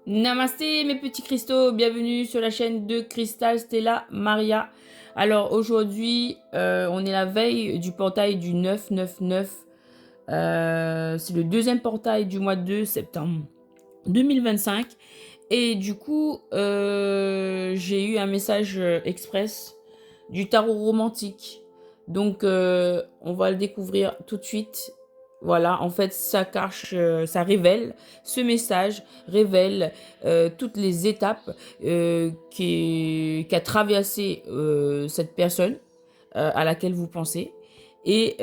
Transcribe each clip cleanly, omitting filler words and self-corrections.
Namasté mes petits cristaux, bienvenue sur la chaîne de Crystal Stella Maria. Alors aujourd'hui, on est la veille du portail du 999. C'est le deuxième portail du mois de septembre 2025. Et du coup, j'ai eu un message express du tarot romantique. Donc, on va le découvrir tout de suite. Voilà, en fait, ça cache, ça révèle, ce message révèle toutes les étapes qu'a traversé cette personne à laquelle vous pensez. Et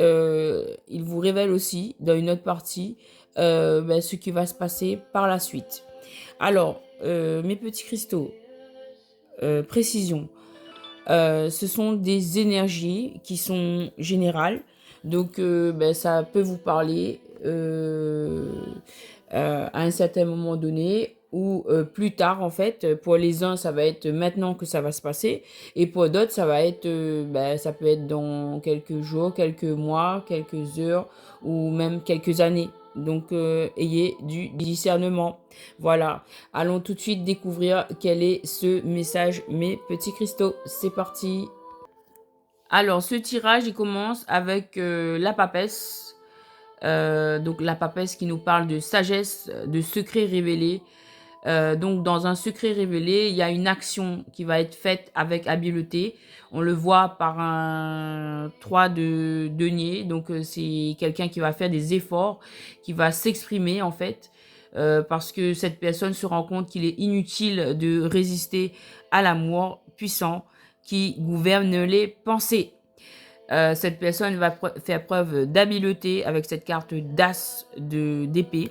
il vous révèle aussi, dans une autre partie, ce qui va se passer par la suite. Alors, mes petits cristaux, précision. Ce sont des énergies qui sont générales. Donc, ça peut vous parler à un certain moment donné ou plus tard, en fait. Pour les uns, ça va être maintenant que ça va se passer. Et pour d'autres, ça va être, ça peut être dans quelques jours, quelques mois, quelques heures ou même quelques années. Donc, ayez du discernement. Voilà. Allons tout de suite découvrir quel est ce message, mes petits cristaux. C'est parti. Alors, ce tirage, il commence avec la papesse. Donc, la papesse qui nous parle de sagesse, de secrets révélés. Donc, dans un secret révélé, il y a une action qui va être faite avec habileté. On le voit par un 3 de denier. Donc, c'est quelqu'un qui va faire des efforts, qui va s'exprimer, en fait, parce que cette personne se rend compte qu'il est inutile de résister à l'amour puissant qui gouverne les pensées. Cette personne va faire preuve d'habileté avec cette carte d'as d'épée.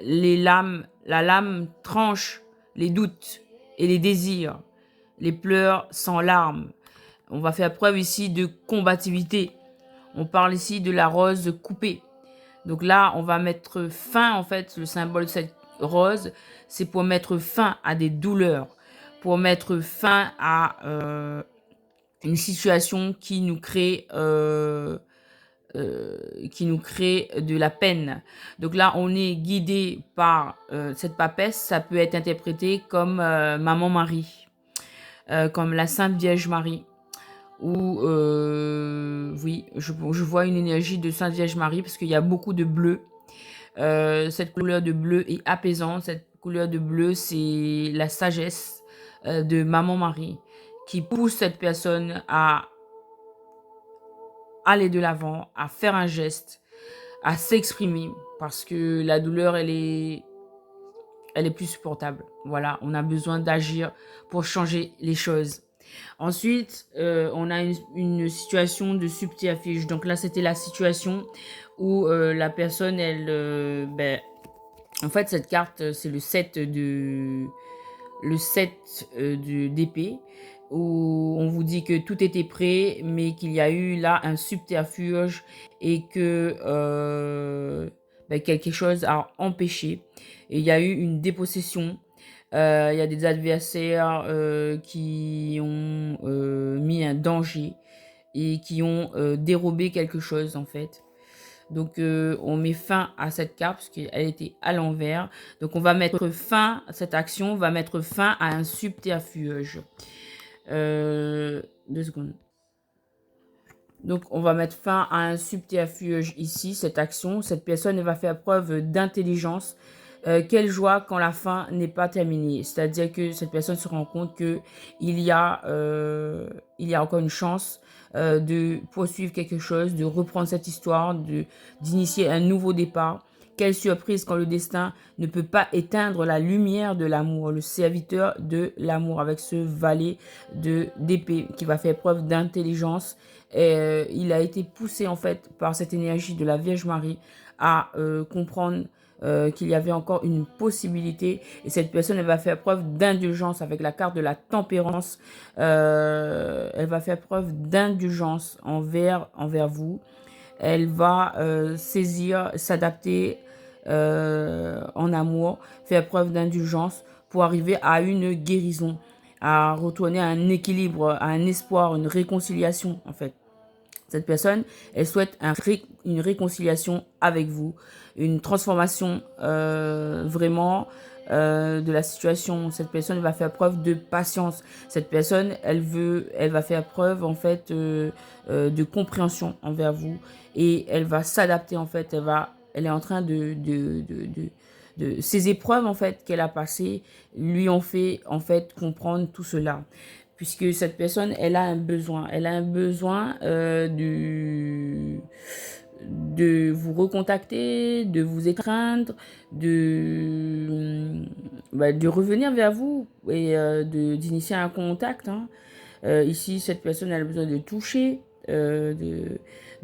La lame tranche les doutes et les désirs, les pleurs sans larmes. On va faire preuve ici de combativité. On parle ici de la rose coupée. Donc là, on va mettre fin, en fait, le symbole de cette rose, c'est pour mettre fin à des douleurs, pour mettre fin à une situation qui nous crée de la peine. Donc là, on est guidé par cette papesse. Ça peut être interprété comme Maman Marie, comme la Sainte Vierge Marie. Ou, oui, je vois une énergie de Sainte Vierge Marie parce qu'il y a beaucoup de bleu. Cette couleur de bleu est apaisante. Cette couleur de bleu, c'est la sagesse de Maman Marie qui pousse cette personne à aller de l'avant, à faire un geste, à s'exprimer parce que la douleur, elle est plus supportable. Voilà, on a besoin d'agir pour changer les choses. Ensuite, on a une situation de subterfuge. Donc là, c'était la situation où la personne, elle, en fait, cette carte, c'est le 7 d'épée, où on vous dit que tout était prêt, mais qu'il y a eu là un subterfuge et que quelque chose a empêché. Et il y a eu une dépossession. Il y a des adversaires qui ont mis un danger et qui ont dérobé quelque chose, en fait. Donc, on met fin à cette carte parce qu'elle était à l'envers. Donc, on va mettre fin à cette action, on va mettre fin à un subterfuge. 2 secondes. Donc, on va mettre fin à un subterfuge ici, cette action. Cette personne va faire preuve d'intelligence. Quelle joie quand la fin n'est pas terminée. C'est-à-dire que cette personne se rend compte qu'il y a encore une chance de poursuivre quelque chose, de reprendre cette histoire, d'initier un nouveau départ. Quelle surprise quand le destin ne peut pas éteindre la lumière de l'amour, le serviteur de l'amour avec ce valet d'épée qui va faire preuve d'intelligence. Il a été poussé en fait par cette énergie de la Vierge Marie à comprendre qu'il y avait encore une possibilité et cette personne elle va faire preuve d'indulgence avec la carte de la tempérance. Elle va faire preuve d'indulgence envers vous. Elle va saisir, s'adapter en amour, faire preuve d'indulgence pour arriver à une guérison, à retourner à un équilibre, à un espoir, une réconciliation en fait. Cette personne, elle souhaite une réconciliation avec vous, une transformation vraiment de la situation. Cette personne va faire preuve de patience. Cette personne, elle va faire preuve en fait de compréhension envers vous et elle va s'adapter en fait. Elle est en train de ces épreuves en fait qu'elle a passées lui ont fait en fait comprendre tout cela. Puisque cette personne, elle a un besoin de vous recontacter, de vous étreindre, de revenir vers vous et d'initier un contact. Hein. Ici, cette personne elle a besoin de toucher.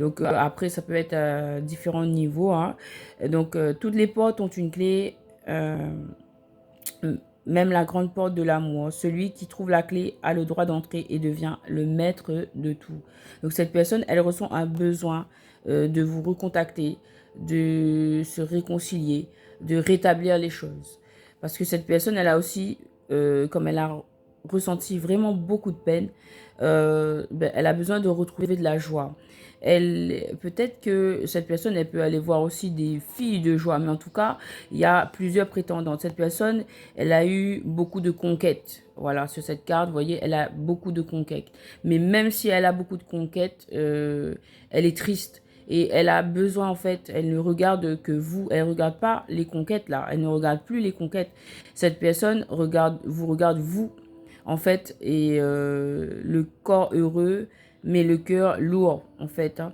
Donc après, ça peut être à différents niveaux. Hein. Donc toutes les portes ont une clé. Même la grande porte de l'amour. Celui qui trouve la clé a le droit d'entrer et devient le maître de tout. Donc cette personne, elle ressent un besoin de vous recontacter, de se réconcilier, de rétablir les choses. Parce que cette personne, elle a aussi, comme elle a ressenti vraiment beaucoup de peine, elle a besoin de retrouver de la joie. Peut-être que cette personne, elle peut aller voir aussi des filles de joie, mais en tout cas, il y a plusieurs prétendantes. Cette personne, elle a eu beaucoup de conquêtes. Voilà, sur cette carte, vous voyez, elle a beaucoup de conquêtes. Mais même si elle a beaucoup de conquêtes, elle est triste. Et elle a besoin, en fait, elle ne regarde que vous. Elle ne regarde pas les conquêtes, là. Elle ne regarde plus les conquêtes. Cette personne vous regarde vous, en fait, et le corps heureux, mais le cœur lourd, en fait. Hein.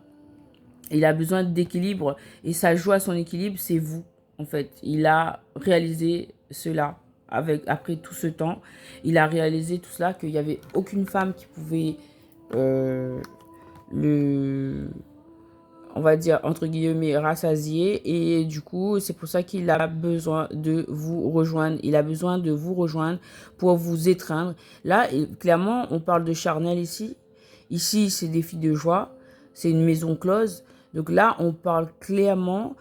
Il a besoin d'équilibre et sa joie, son équilibre, c'est vous, en fait. Il a réalisé cela après tout ce temps. Il a réalisé tout cela, qu'il n'y avait aucune femme qui pouvait le, on va dire, entre guillemets, rassasier. Et du coup, c'est pour ça qu'il a besoin de vous rejoindre. Il a besoin de vous rejoindre pour vous étreindre. Là, clairement, on parle de charnel ici. Ici, c'est des filles de joie. C'est une maison close. Donc là, on parle clairement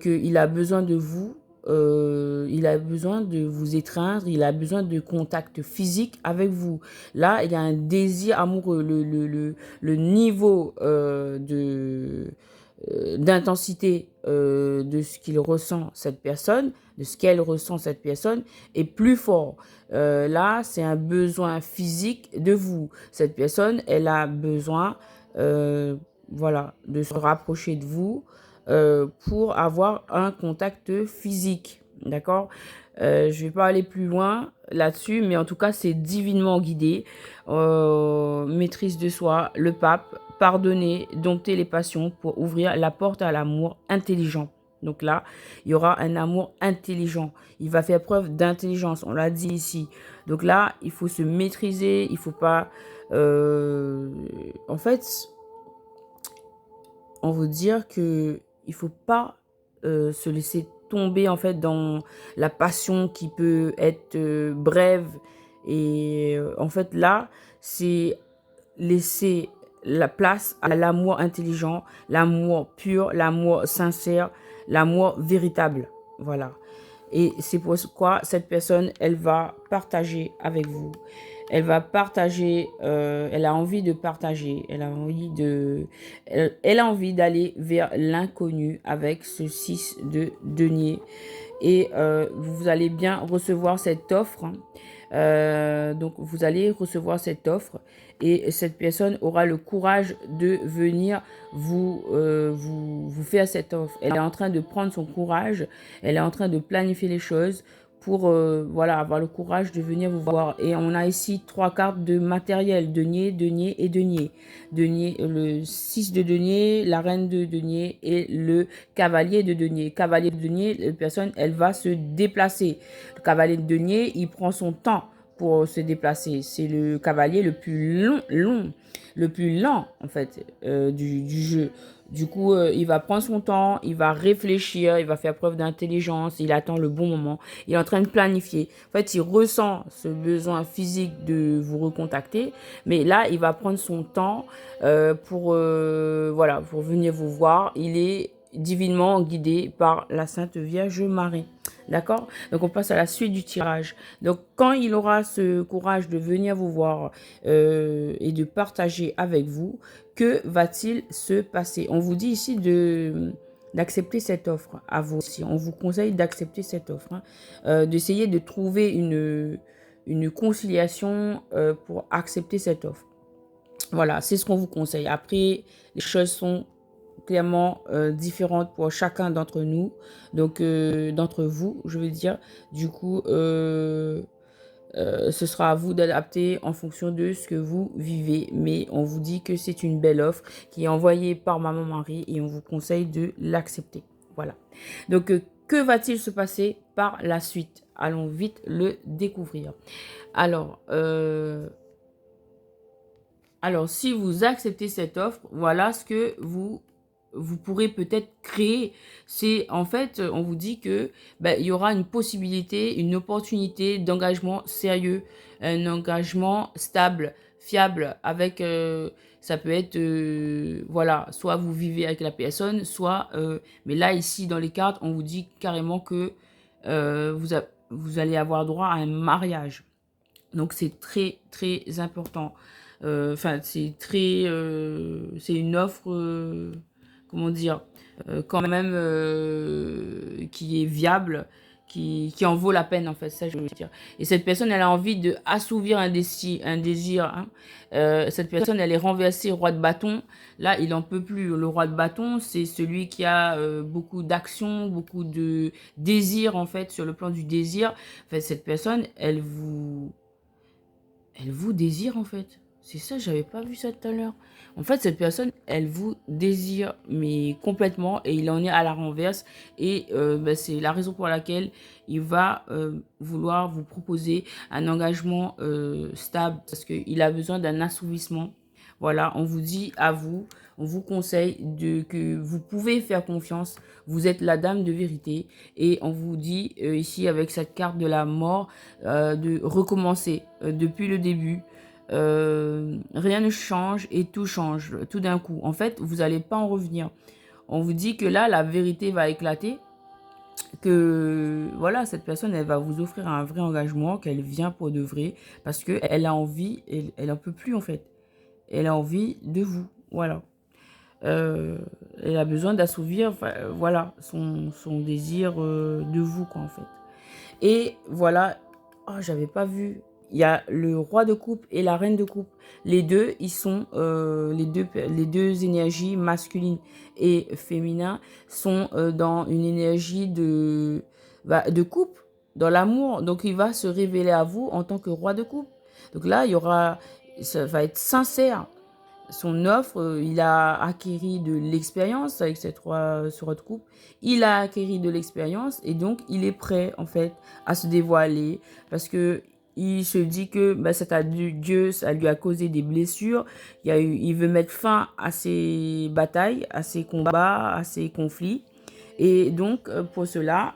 qu'il a besoin de vous. Il a besoin de vous étreindre, il a besoin de contact physique avec vous. Là, il y a un désir amoureux. Le niveau d'intensité de ce qu'il ressent cette personne, de ce qu'elle ressent cette personne, est plus fort. Là, c'est un besoin physique de vous. Cette personne, elle a besoin voilà, de se rapprocher de vous pour avoir un contact physique. D'accord. Je vais pas aller plus loin là-dessus, mais en tout cas, c'est divinement guidé. Maîtrise de soi, le pape, pardonner, dompter les passions pour ouvrir la porte à l'amour intelligent. Donc là, il y aura un amour intelligent. Il va faire preuve d'intelligence, on l'a dit ici. Donc là, il faut se maîtriser, il faut pas... en fait, on veut dire que il faut pas se laisser tomber en fait dans la passion qui peut être brève et en fait là c'est laisser la place à l'amour intelligent, l'amour pur, l'amour sincère, l'amour véritable. Voilà. Et c'est pourquoi cette personne, elle va partager avec vous. Elle va partager, elle a envie de partager, elle a envie d'aller vers l'inconnu avec ce 6 de denier. Et vous allez bien recevoir cette offre. Hein. Donc, vous allez recevoir cette offre et cette personne aura le courage de venir vous faire cette offre. Elle est en train de prendre son courage, elle est en train de planifier les choses pour voilà, avoir le courage de venir vous voir. Et on a ici 3 cartes de matériel, denier, denier et denier. Denier, le 6 de denier, la reine de denier et le cavalier de denier. Cavalier de denier, la personne, elle va se déplacer. Le cavalier de denier, il prend son temps pour se déplacer. C'est le cavalier le plus le plus lent en fait du jeu. Du coup, il va prendre son temps, il va réfléchir, il va faire preuve d'intelligence, il attend le bon moment, il est en train de planifier. En fait, il ressent ce besoin physique de vous recontacter, mais là, il va prendre son temps voilà, pour venir vous voir. Il est divinement guidé par la Sainte Vierge Marie. D'accord? Donc, on passe à la suite du tirage. Donc, quand il aura ce courage de venir vous voir et de partager avec vous, que va-t-il se passer? On vous dit ici d'accepter cette offre à vous aussi. On vous conseille d'accepter cette offre, hein. D'essayer de trouver une conciliation pour accepter cette offre. Voilà, c'est ce qu'on vous conseille. Après, les choses sont clairement différentes pour chacun d'entre nous, donc d'entre vous, je veux dire. Du coup, ce sera à vous d'adapter en fonction de ce que vous vivez. Mais on vous dit que c'est une belle offre qui est envoyée par Maman Marie et on vous conseille de l'accepter. Voilà. Donc, que va-t-il se passer par la suite? Allons vite le découvrir. Alors, si vous acceptez cette offre, voilà ce que vous pourrez peut-être créer. C'est en fait, on vous dit que il y aura une possibilité, une opportunité d'engagement sérieux, un engagement stable, fiable, avec, ça peut être, voilà, soit vous vivez avec la personne, soit, mais là, ici, dans les cartes, on vous dit carrément que vous allez avoir droit à un mariage. Donc, c'est très, très important. Enfin, c'est une offre, comment dire, quand même qui est viable, qui en vaut la peine, en fait, ça je veux dire. Et cette personne, elle a envie de assouvir un désir, hein. Cette personne, elle est renversée, roi de bâton. Là, il n'en peut plus. Le roi de bâton, c'est celui qui a beaucoup d'action, beaucoup de désir, en fait, sur le plan du désir. En fait, cette personne, elle vous désire, en fait. C'est ça, j'avais pas vu ça tout à l'heure. En fait, cette personne, elle vous désire, mais complètement, et il en est à la renverse. Et c'est la raison pour laquelle il va vouloir vous proposer un engagement stable, parce qu'il a besoin d'un assouvissement. Voilà, on vous dit à vous, on vous conseille que vous pouvez faire confiance. Vous êtes la dame de vérité. Et on vous dit ici, avec cette carte de la mort, de recommencer depuis le début. Rien ne change et tout change tout d'un coup. En fait, vous n'allez pas en revenir. On vous dit que là, la vérité va éclater, que voilà, cette personne, elle va vous offrir un vrai engagement, qu'elle vient pour de vrai, parce qu'elle a envie, elle en peut plus en fait. Elle a envie de vous, voilà. Elle a besoin d'assouvir, voilà, son désir de vous, quoi, en fait. Et voilà, oh, j'avais pas vu. Il y a le roi de coupe et la reine de coupe. Les deux, ils sont, les deux énergies masculines et féminines sont dans une énergie de coupe, dans l'amour. Donc, il va se révéler à vous en tant que roi de coupe. Donc là, ça va être sincère. Son offre, il a acquis de l'expérience avec ce roi de coupe. Il a acquis de l'expérience et donc il est prêt en fait à se dévoiler parce que il se dit que Dieu, ça lui a causé des blessures. Il veut mettre fin à ses batailles, à ses combats, à ses conflits. Et donc pour cela,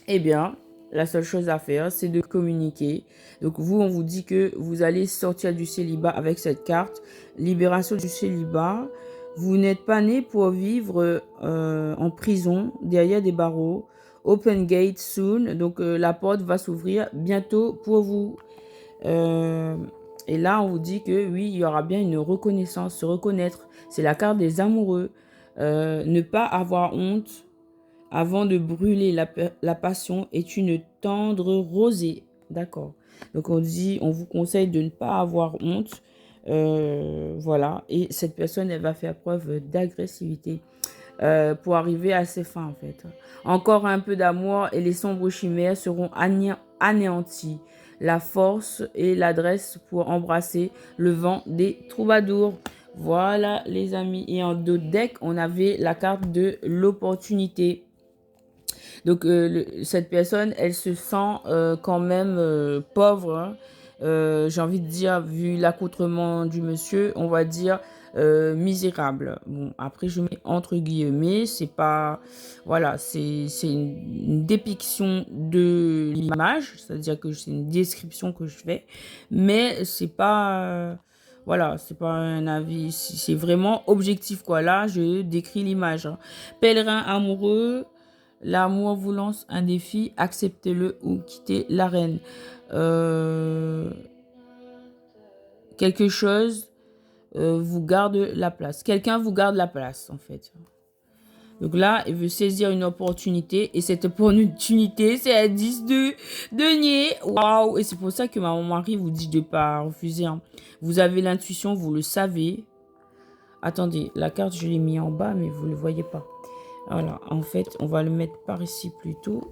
eh bien, la seule chose à faire, c'est de communiquer. Donc vous, on vous dit que vous allez sortir du célibat avec cette carte. Libération du célibat. Vous n'êtes pas né pour vivre en prison, derrière des barreaux. Open gate soon. Donc la porte va s'ouvrir bientôt pour vous. Euh, et là, on vous dit que oui, il y aura bien une reconnaissance, se reconnaître. C'est la carte des amoureux. Ne pas avoir honte avant de brûler la passion est une tendre rosée. D'accord. Donc on vous conseille de ne pas avoir honte. Voilà. Et cette personne, elle va faire preuve d'agressivité pour arriver à ses fins, en fait. Encore un peu d'amour et les sombres chimères seront anéanties. La force et l'adresse pour embrasser le vent des troubadours. Voilà, les amis. Et en dos de deck, on avait la carte de l'opportunité. Donc, cette personne, elle se sent quand même pauvre, hein. J'ai envie de dire, vu l'accoutrement du monsieur, on va dire misérable. Bon, après, je mets entre guillemets, c'est pas... Voilà, c'est une dépiction de l'image, c'est-à-dire que c'est une description que je fais, mais c'est pas... voilà, c'est pas un avis, c'est vraiment objectif, quoi. Là, je décris l'image, hein. Pèlerin amoureux, l'amour vous lance un défi, acceptez-le ou quittez l'arène. Quelque chose vous garde la place. Quelqu'un vous garde la place, en fait. Donc là, il veut saisir une opportunité. Et cette opportunité, c'est un 10 de denier. Waouh! Et c'est pour ça que mon mari vous dit de ne pas refuser. Hein. Vous avez l'intuition, vous le savez. Attendez, la carte, je l'ai mis en bas, mais vous ne le voyez pas. Voilà, en fait, on va le mettre par ici plutôt.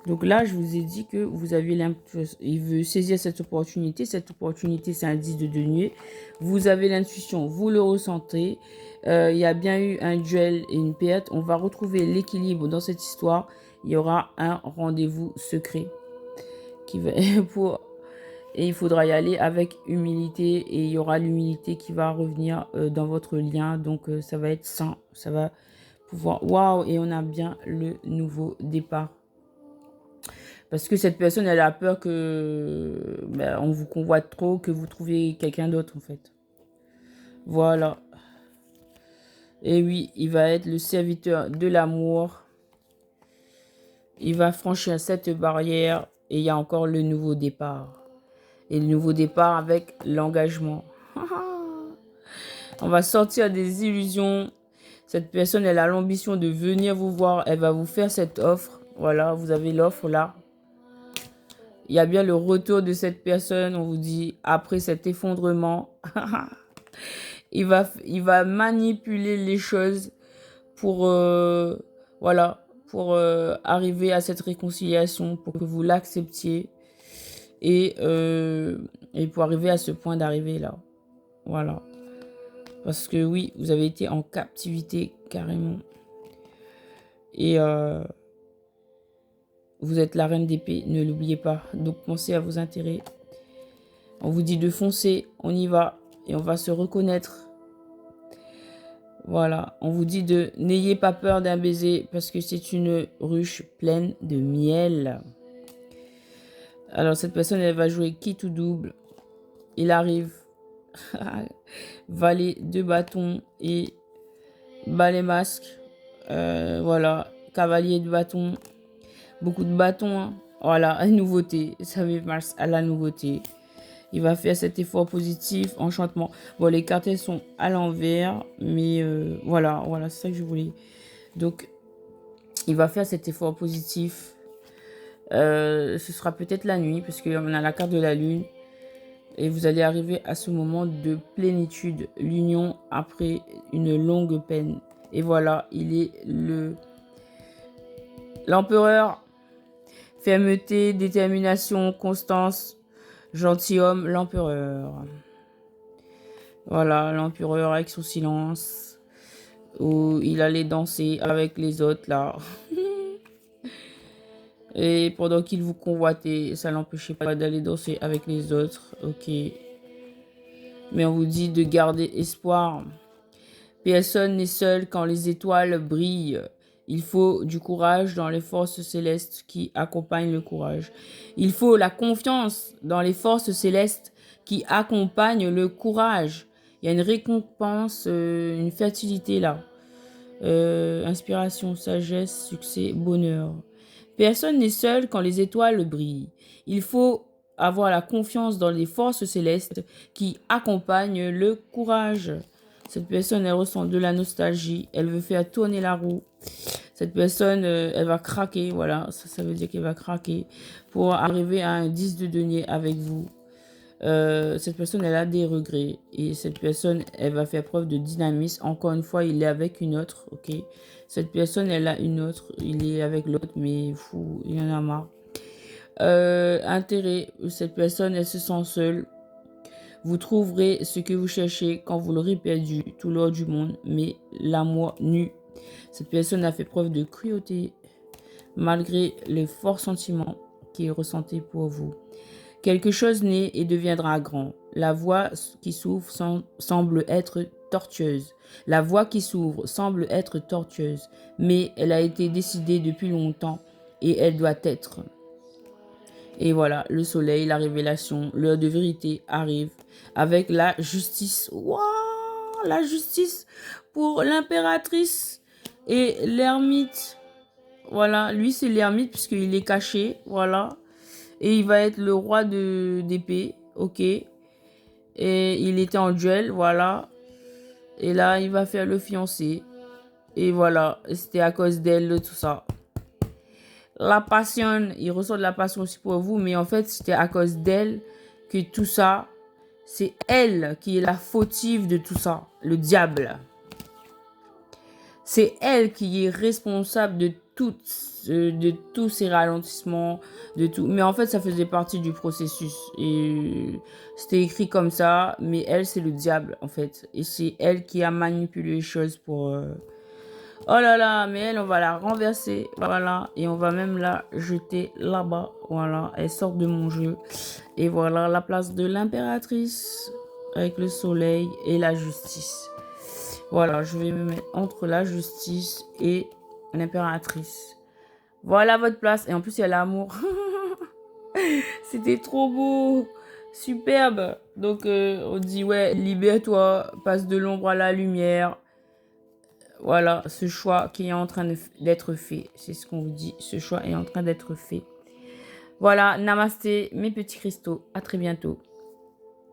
Donc là, je vous ai dit que vous avez l'intuition. Il veut saisir cette opportunité. Cette opportunité, c'est un 10 de denier. Vous avez l'intuition, vous le ressentez. Il y a bien eu un duel et une perte. On va retrouver l'équilibre dans cette histoire. Il y aura un rendez-vous secret qui va et il faudra y aller avec humilité et il y aura l'humilité qui va revenir dans votre lien. Donc ça va être sain, ça va pouvoir. Waouh! Et on a bien le nouveau départ. Parce que cette personne, elle a peur que on vous convoite trop, que vous trouviez quelqu'un d'autre en fait. Voilà. Et oui, il va être le serviteur de l'amour. Il va franchir cette barrière et il y a encore le nouveau départ. Et le nouveau départ avec l'engagement. On va sortir des illusions. Cette personne, elle a l'ambition de venir vous voir. Elle va vous faire cette offre. Voilà, vous avez l'offre là. Il y a bien le retour de cette personne. On vous dit, après cet effondrement, il va manipuler les choses pour, voilà, pour arriver à cette réconciliation, pour que vous l'acceptiez. Et pour arriver à ce point d'arrivée là. Voilà. Parce que oui, vous avez été en captivité carrément. Et vous êtes la reine d'épée, ne l'oubliez pas. Donc pensez à vos intérêts. On vous dit de foncer, on y va. Et on va se reconnaître. Voilà. On vous dit de n'ayez pas peur d'un baiser parce que c'est une ruche pleine de miel. Alors cette personne, elle va jouer quitte ou double. Il arrive. Valet de bâton et balai masque. Voilà. Cavalier de bâton. Beaucoup de bâtons. Hein. Voilà. Nouveauté. Ça marche à la nouveauté. Il va faire cet effort positif. Enchantement. Bon, les cartes, elles sont à l'envers. Mais voilà. Voilà, c'est ça que je voulais. Donc, il va faire cet effort positif. Ce sera peut-être la nuit. Parce qu'on a la carte de la lune. Et vous allez arriver à ce moment de plénitude, l'union après une longue peine. Et voilà, il est l'empereur. Fermeté, détermination, constance, gentilhomme, l'empereur. Voilà, l'empereur avec son silence, où il allait danser avec les autres là. Et pendant qu'il vous convoitait, ça l'empêchait pas d'aller danser avec les autres. Ok. Mais on vous dit de garder espoir. Personne n'est seul quand les étoiles brillent. Il faut du courage dans les forces célestes qui accompagnent le courage. Il faut la confiance dans les forces célestes qui accompagnent le courage. Il y a une récompense, une fertilité là. Inspiration, sagesse, succès, bonheur. Personne n'est seul quand les étoiles brillent. Il faut avoir la confiance dans les forces célestes qui accompagnent le courage. Cette personne, elle ressent de la nostalgie. Elle veut faire tourner la roue. Cette personne, elle va craquer. Voilà, ça veut dire qu'elle va craquer pour arriver à un 10 de denier avec vous. Cette personne, elle a des regrets. Et cette personne, elle va faire preuve de dynamisme. Encore une fois, il est avec une autre, ok. Cette personne, elle a une autre. Il est avec l'autre, mais fou, il en a marre. Intérêt, cette personne, elle se sent seule. Vous trouverez ce que vous cherchez quand vous l'aurez perdu, tout l'or du monde, mais l'amour nu. Cette personne a fait preuve de cruauté, malgré les forts sentiments qu'il ressentait pour vous. Quelque chose naît et deviendra grand. La voie qui s'ouvre semble être tortueuse. La voie qui s'ouvre semble être tortueuse, mais elle a été décidée depuis longtemps et elle doit être. Et voilà, le soleil, la révélation, l'heure de vérité arrive avec la justice. Waouh, la justice pour l'impératrice et l'ermite. Voilà, lui c'est l'ermite puisqu'il est caché, voilà. Et il va être le roi d'épée, ok. Et il était en duel, voilà. Et là, il va faire le fiancé. Et voilà, c'était à cause d'elle, tout ça. La passion, il ressort de la passion aussi pour vous, mais en fait, c'était à cause d'elle que tout ça, c'est elle qui est la fautive de tout ça, le diable. C'est elle qui est responsable de tous ces ralentissements, de tout. Mais en fait, ça faisait partie du processus. Et c'était écrit comme ça, mais elle, c'est le diable, en fait. Et c'est elle qui a manipulé les choses pour... Oh là là, mais elle, on va la renverser, voilà. Et on va même la jeter là-bas, voilà. Elle sort de mon jeu. Et voilà la place de l'impératrice avec le soleil et la justice. Voilà, je vais me mettre entre la justice et l'impératrice. Voilà votre place. Et en plus, il y a l'amour. C'était trop beau. Superbe. Donc, on dit, ouais, libère-toi, passe de l'ombre à la lumière. Voilà, ce choix qui est en train d'être fait. C'est ce qu'on vous dit. Ce choix est en train d'être fait. Voilà, namasté, mes petits cristaux. À très bientôt.